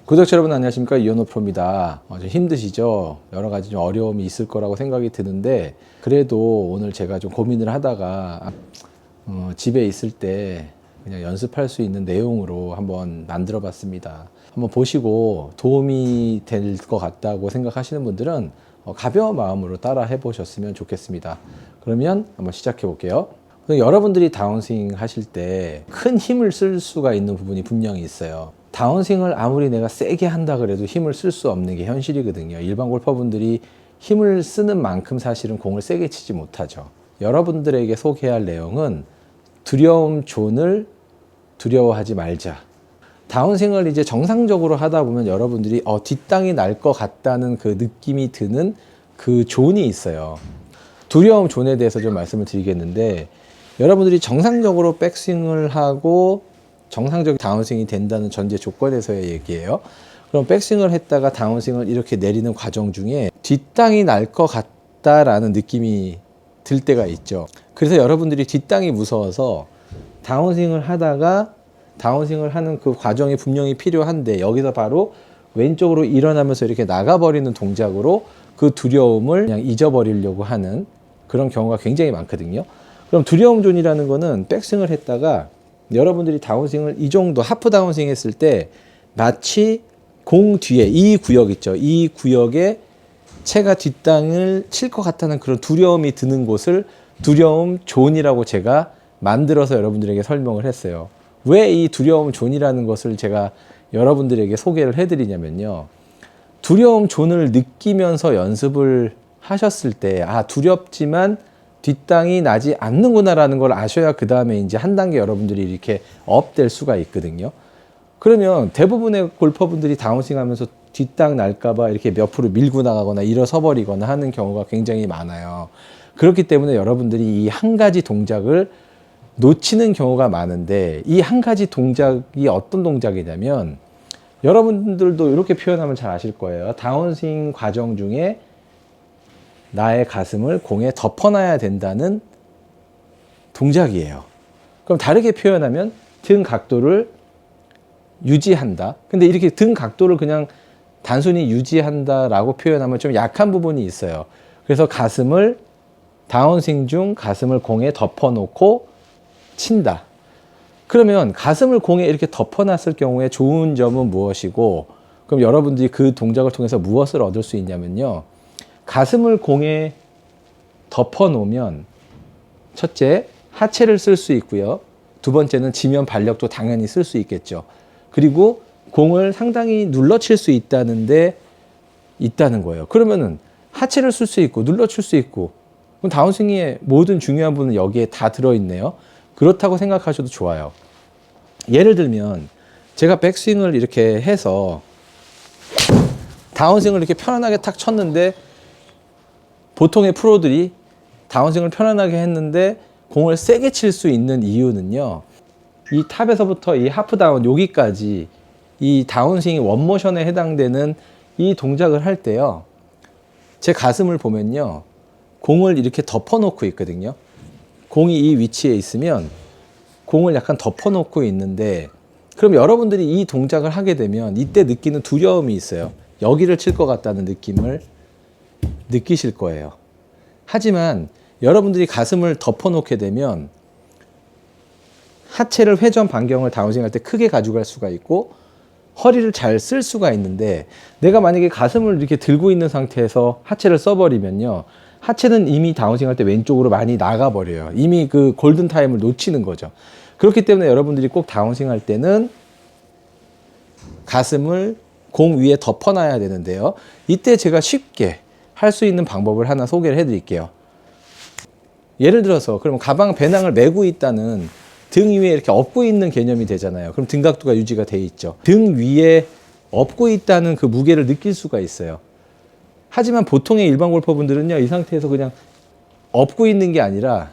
구독자 여러분 안녕하십니까, 이현호 프로입니다. 좀 힘드시죠? 여러 가지 좀 어려움이 있을 거라고 생각이 드는데, 그래도 오늘 제가 좀 고민을 하다가 집에 있을 때 그냥 연습할 수 있는 내용으로 한번 만들어 봤습니다. 한번 보시고 도움이 될 것 같다고 생각하시는 분들은 가벼운 마음으로 따라 해보셨으면 좋겠습니다. 그러면 한번 시작해 볼게요. 여러분들이 다운스윙 하실 때 큰 힘을 쓸 수가 있는 부분이 분명히 있어요. 다운스윙을 아무리 내가 세게 한다 그래도 힘을 쓸 수 없는 게 현실이거든요. 일반 골퍼분들이 힘을 쓰는 만큼 사실은 공을 세게 치지 못하죠. 여러분들에게 소개할 내용은 두려움 존을 두려워하지 말자. 다운스윙을 이제 정상적으로 하다 보면 여러분들이 뒷땅이 날 것 같다는 그 느낌이 드는 그 존이 있어요. 두려움 존에 대해서 좀 말씀을 드리겠는데, 여러분들이 정상적으로 백스윙을 하고 정상적인 다운스윙이 된다는 전제 조건에서의 얘기예요. 그럼 백스윙을 했다가 다운스윙을 이렇게 내리는 과정 중에 뒷땅이 날 것 같다라는 느낌이 들 때가 있죠. 그래서 여러분들이 뒷땅이 무서워서 다운스윙을 하다가 다운스윙을 하는 그 과정이 분명히 필요한데, 여기서 바로 왼쪽으로 일어나면서 이렇게 나가버리는 동작으로 그 두려움을 그냥 잊어버리려고 하는 그런 경우가 굉장히 많거든요. 그럼 두려움 존이라는 거는 백스윙을 했다가 여러분들이 다운스윙을 이 정도 하프 다운스윙 했을 때 마치 공 뒤에 이 구역 있죠. 이 구역에 채가 뒷땅을 칠 것 같다는 그런 두려움이 드는 곳을 두려움 존이라고 제가 만들어서 여러분들에게 설명을 했어요. 왜 이 두려움 존이라는 것을 제가 여러분들에게 소개를 해드리냐면요. 두려움 존을 느끼면서 연습을 하셨을 때, 두렵지만 뒷땅이 나지 않는구나라는 걸 아셔야 그 다음에 이제 한 단계 여러분들이 이렇게 업될 수가 있거든요. 그러면 대부분의 골퍼분들이 다운스윙 하면서 뒷땅 날까봐 이렇게 몇 프로 밀고 나가거나 일어서 버리거나 하는 경우가 굉장히 많아요. 그렇기 때문에 여러분들이 이 한 가지 동작을 놓치는 경우가 많은데, 이 한 가지 동작이 어떤 동작이냐면, 여러분들도 이렇게 표현하면 잘 아실 거예요. 다운스윙 과정 중에 나의 가슴을 공에 덮어놔야 된다는 동작이에요. 그럼 다르게 표현하면 등 각도를 유지한다. 근데 이렇게 등 각도를 그냥 단순히 유지한다라고 표현하면 좀 약한 부분이 있어요. 그래서 가슴을 다운스윙 중 가슴을 공에 덮어놓고 친다. 그러면 가슴을 공에 이렇게 덮어놨을 경우에 좋은 점은 무엇이고, 그럼 여러분들이 그 동작을 통해서 무엇을 얻을 수 있냐면요. 가슴을 공에 덮어놓으면 첫째, 하체를 쓸 수 있고요. 두 번째는 지면 발력도 당연히 쓸 수 있겠죠. 그리고 공을 상당히 눌러칠 수 있다는 거예요. 그러면은 하체를 쓸 수 있고 눌러칠 수 있고, 그럼 다운스윙의 모든 중요한 부분은 여기에 다 들어있네요. 그렇다고 생각하셔도 좋아요. 예를 들면 제가 백스윙을 이렇게 해서 다운스윙을 이렇게 편안하게 탁 쳤는데, 보통의 프로들이 다운스윙을 편안하게 했는데 공을 세게 칠 수 있는 이유는요. 이 탑에서부터 이 하프 다운 여기까지 이 다운스윙이 원모션에 해당되는 이 동작을 할 때요. 제 가슴을 보면요. 공을 이렇게 덮어놓고 있거든요. 공이 이 위치에 있으면 공을 약간 덮어놓고 있는데, 그럼 여러분들이 이 동작을 하게 되면 이때 느끼는 두려움이 있어요. 여기를 칠 것 같다는 느낌을 느끼실 거예요. 하지만 여러분들이 가슴을 덮어놓게 되면 하체를 회전 반경을 다운스윙 할 때 크게 가져갈 수가 있고 허리를 잘 쓸 수가 있는데, 내가 만약에 가슴을 이렇게 들고 있는 상태에서 하체를 써버리면요. 하체는 이미 다운스윙 할 때 왼쪽으로 많이 나가버려요. 이미 그 골든타임을 놓치는 거죠. 그렇기 때문에 여러분들이 꼭 다운스윙 할 때는 가슴을 공 위에 덮어놔야 되는데요. 이때 제가 쉽게 할 수 있는 방법을 하나 소개를 해드릴게요. 예를 들어서 그럼 가방 배낭을 메고 있다는 등 위에 이렇게 엎고 있는 개념이 되잖아요. 그럼 등 각도가 유지가 돼 있죠. 등 위에 엎고 있다는 그 무게를 느낄 수가 있어요. 하지만 보통의 일반 골퍼분들은요, 이 상태에서 그냥 엎고 있는 게 아니라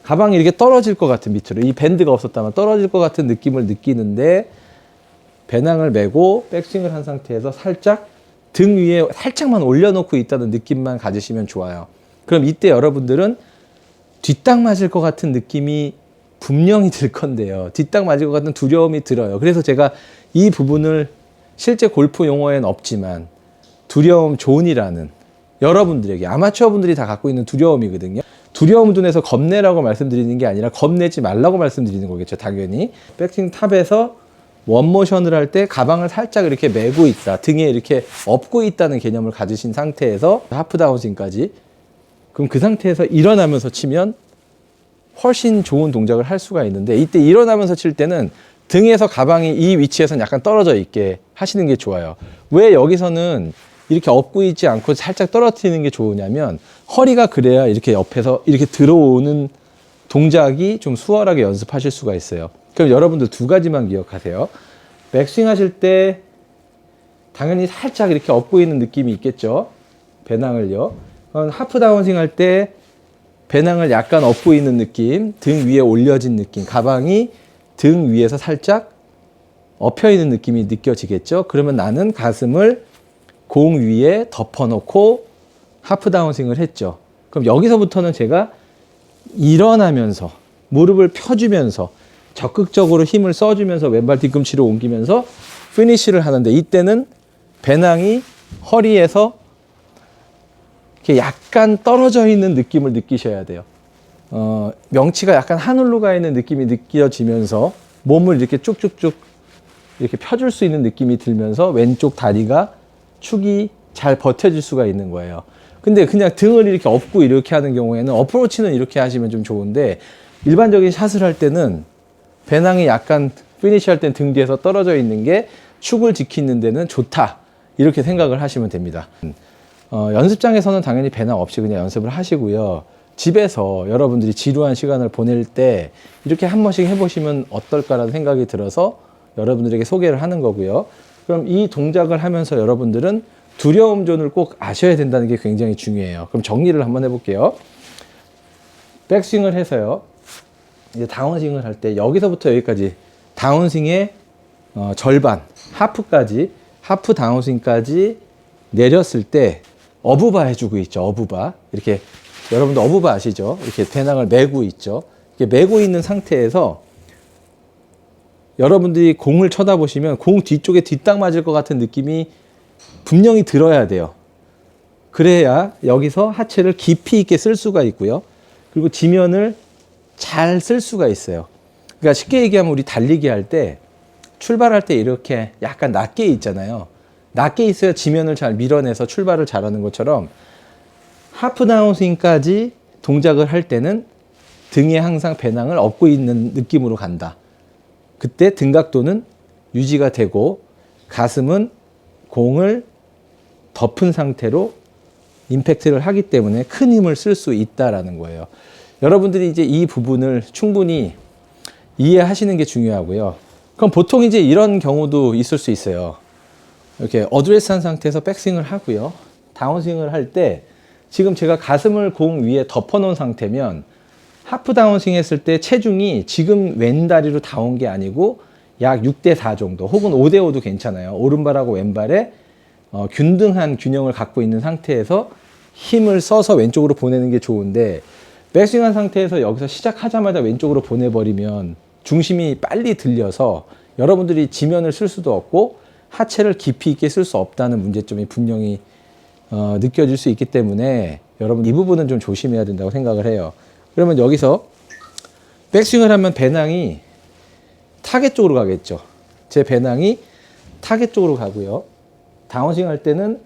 가방이 이렇게 떨어질 것 같은, 밑으로 이 밴드가 없었다면 떨어질 것 같은 느낌을 느끼는데, 배낭을 메고 백스윙을 한 상태에서 살짝 등 위에 살짝만 올려놓고 있다는 느낌만 가지시면 좋아요. 그럼 이때 여러분들은 뒷땅 맞을 것 같은 느낌이 분명히 들 건데요. 뒷땅 맞을 것 같은 두려움이 들어요. 그래서 제가 이 부분을 실제 골프 용어에는 없지만 두려움 존이라는 여러분들에게 아마추어 분들이 다 갖고 있는 두려움이거든요. 두려움 dun에서 겁내라고 말씀드리는 게 아니라 겁내지 말라고 말씀드리는 거겠죠. 당연히 백스윙 탑에서 원모션을 할 때 가방을 살짝 이렇게 메고 있다, 등에 이렇게 엎고 있다는 개념을 가지신 상태에서 하프 다운스윙까지, 그럼 그 상태에서 일어나면서 치면 훨씬 좋은 동작을 할 수가 있는데, 이때 일어나면서 칠 때는 등에서 가방이 이 위치에서는 약간 떨어져 있게 하시는 게 좋아요. 왜 여기서는 이렇게 엎고 있지 않고 살짝 떨어뜨리는 게 좋으냐면, 허리가 그래야 이렇게 옆에서 이렇게 들어오는 동작이 좀 수월하게 연습하실 수가 있어요. 그럼 여러분들 두 가지만 기억하세요. 백스윙 하실 때 당연히 살짝 이렇게 엎고 있는 느낌이 있겠죠. 배낭을요. 하프 다운스윙 할 때 배낭을 약간 엎고 있는 느낌, 등 위에 올려진 느낌, 가방이 등 위에서 살짝 엎여 있는 느낌이 느껴지겠죠. 그러면 나는 가슴을 공 위에 덮어놓고 하프 다운스윙을 했죠. 그럼 여기서부터는 제가 일어나면서 무릎을 펴주면서 적극적으로 힘을 써주면서 왼발 뒤꿈치로 옮기면서 피니쉬를 하는데, 이때는 배낭이 허리에서 이렇게 약간 떨어져 있는 느낌을 느끼셔야 돼요. 명치가 약간 하늘로 가 있는 느낌이 느껴지면서 몸을 이렇게 쭉쭉쭉 이렇게 펴줄 수 있는 느낌이 들면서 왼쪽 다리가 축이 잘 버텨질 수가 있는 거예요. 근데 그냥 등을 이렇게 엎고 이렇게 하는 경우에는, 어프로치는 이렇게 하시면 좀 좋은데, 일반적인 샷을 할 때는 배낭이 약간 피니시 할 땐 등 뒤에서 떨어져 있는 게 축을 지키는 데는 좋다, 이렇게 생각을 하시면 됩니다. 연습장에서는 당연히 배낭 없이 그냥 연습을 하시고요. 집에서 여러분들이 지루한 시간을 보낼 때 이렇게 한 번씩 해보시면 어떨까라는 생각이 들어서 여러분들에게 소개를 하는 거고요. 그럼 이 동작을 하면서 여러분들은 두려움 존을 꼭 아셔야 된다는 게 굉장히 중요해요. 그럼 정리를 한번 해볼게요. 백스윙을 해서요, 이제 다운스윙을 할 때 여기서부터 여기까지 다운스윙의 절반, 하프까지, 하프 다운스윙까지 내렸을 때 어부바 해주고 있죠. 어부바. 이렇게 여러분들 어부바 아시죠? 이렇게 배낭을 메고 있죠. 이렇게 메고 있는 상태에서 여러분들이 공을 쳐다보시면 공 뒤쪽에 뒷땅 맞을 것 같은 느낌이 분명히 들어야 돼요. 그래야 여기서 하체를 깊이 있게 쓸 수가 있고요. 그리고 지면을 잘 쓸 수가 있어요. 그러니까 쉽게 얘기하면 우리 달리기 할 때, 출발할 때 이렇게 약간 낮게 있잖아요. 낮게 있어야 지면을 잘 밀어내서 출발을 잘하는 것처럼, 하프 다운스윙까지 동작을 할 때는 등에 항상 배낭을 엎고 있는 느낌으로 간다. 그때 등각도는 유지가 되고 가슴은 공을 덮은 상태로 임팩트를 하기 때문에 큰 힘을 쓸 수 있다라는 거예요. 여러분들이 이제 이 부분을 충분히 이해하시는 게 중요하고요. 그럼 보통 이제 이런 경우도 있을 수 있어요. 이렇게 어드레스한 상태에서 백스윙을 하고요. 다운스윙을 할 때 지금 제가 가슴을 공 위에 덮어놓은 상태면, 하프 다운스윙 했을 때 체중이 지금 왼다리로 다 온 게 아니고 약 6대4 정도, 혹은 5대5도 괜찮아요. 오른발하고 왼발에 균등한 균형을 갖고 있는 상태에서 힘을 써서 왼쪽으로 보내는 게 좋은데, 백스윙한 상태에서 여기서 시작하자마자 왼쪽으로 보내버리면 중심이 빨리 들려서 여러분들이 지면을 쓸 수도 없고 하체를 깊이 있게 쓸 수 없다는 문제점이 분명히 느껴질 수 있기 때문에, 여러분 이 부분은 좀 조심해야 된다고 생각을 해요. 그러면 여기서 백스윙을 하면 배낭이 타겟 쪽으로 가겠죠. 제 배낭이 타겟 쪽으로 가고요. 다운스윙 할 때는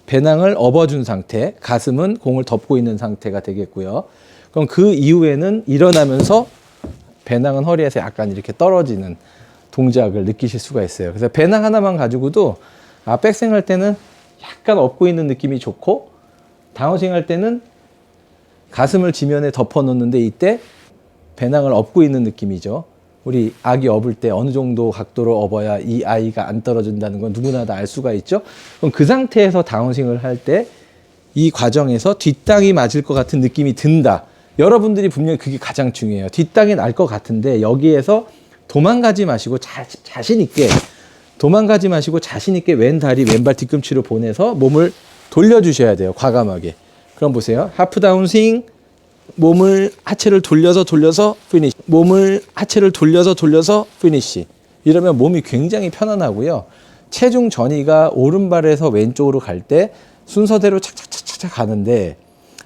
배낭을 업어준 상태, 가슴은 공을 덮고 있는 상태가 되겠고요. 그럼 그 이후에는 일어나면서 배낭은 허리에서 약간 이렇게 떨어지는 동작을 느끼실 수가 있어요. 그래서 배낭 하나만 가지고도 백스윙 할 때는 약간 업고 있는 느낌이 좋고, 다운스윙 할 때는 가슴을 지면에 덮어 놓는데 이때 배낭을 업고 있는 느낌이죠. 우리 아기 업을 때 어느 정도 각도로 업어야 이 아이가 안 떨어진다는 건 누구나 다 알 수가 있죠. 그럼 그 상태에서 다운스윙을 할 때 이 과정에서 뒷땅이 맞을 것 같은 느낌이 든다. 여러분들이 분명히 그게 가장 중요해요. 뒷땅이 날 것 같은데 여기에서 도망가지 마시고 자신 있게 왼 다리, 왼발 뒤꿈치로 보내서 몸을 돌려주셔야 돼요. 과감하게. 그럼 보세요. 하프 다운스윙, 몸을 하체를 돌려서 피니쉬. 몸을 하체를 돌려서 피니쉬. 이러면 몸이 굉장히 편안하고요. 체중 전이가 오른발에서 왼쪽으로 갈 때 순서대로 착착착착 가는데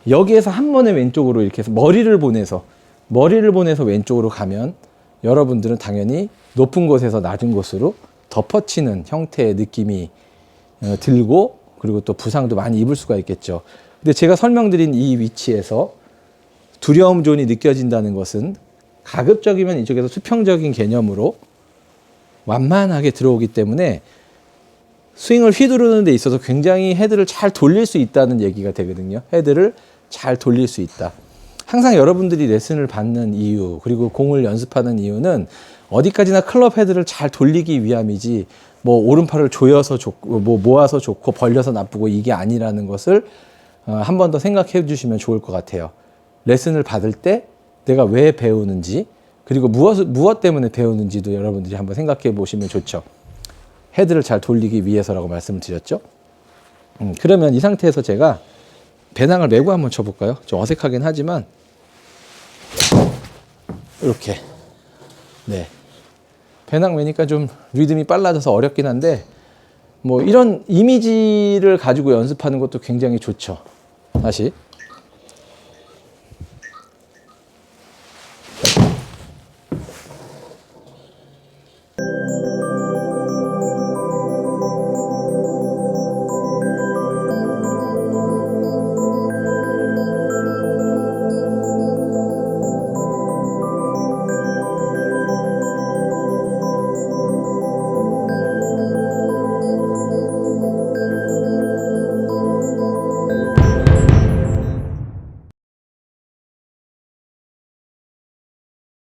여기에서 한 번에 왼쪽으로 이렇게 해서 머리를 보내서 왼쪽으로 가면 여러분들은 당연히 높은 곳에서 낮은 곳으로 덮어치는 형태의 느낌이 들고 그리고 또 부상도 많이 입을 수가 있겠죠. 근데 제가 설명드린 이 위치에서 두려움 존이 느껴진다는 것은 가급적이면 이쪽에서 수평적인 개념으로 완만하게 들어오기 때문에 스윙을 휘두르는 데 있어서 굉장히 헤드를 잘 돌릴 수 있다는 얘기가 되거든요. 헤드를 잘 돌릴 수 있다. 항상 여러분들이 레슨을 받는 이유 그리고 공을 연습하는 이유는 어디까지나 클럽 헤드를 잘 돌리기 위함이지 뭐 오른팔을 조여서 좋고 뭐 모아서 좋고 벌려서 나쁘고 이게 아니라는 것을 한 번 더 생각해 주시면 좋을 것 같아요. 레슨을 받을 때 내가 왜 배우는지 그리고 무엇 때문에 배우는지도 여러분들이 한번 생각해 보시면 좋죠. 헤드를 잘 돌리기 위해서라고 말씀을 드렸죠. 그러면 이 상태에서 제가 배낭을 메고 한번 쳐볼까요? 좀 어색하긴 하지만 이렇게 네 배낭 메니까 좀 리듬이 빨라져서 어렵긴 한데 뭐 이런 이미지를 가지고 연습하는 것도 굉장히 좋죠. 다시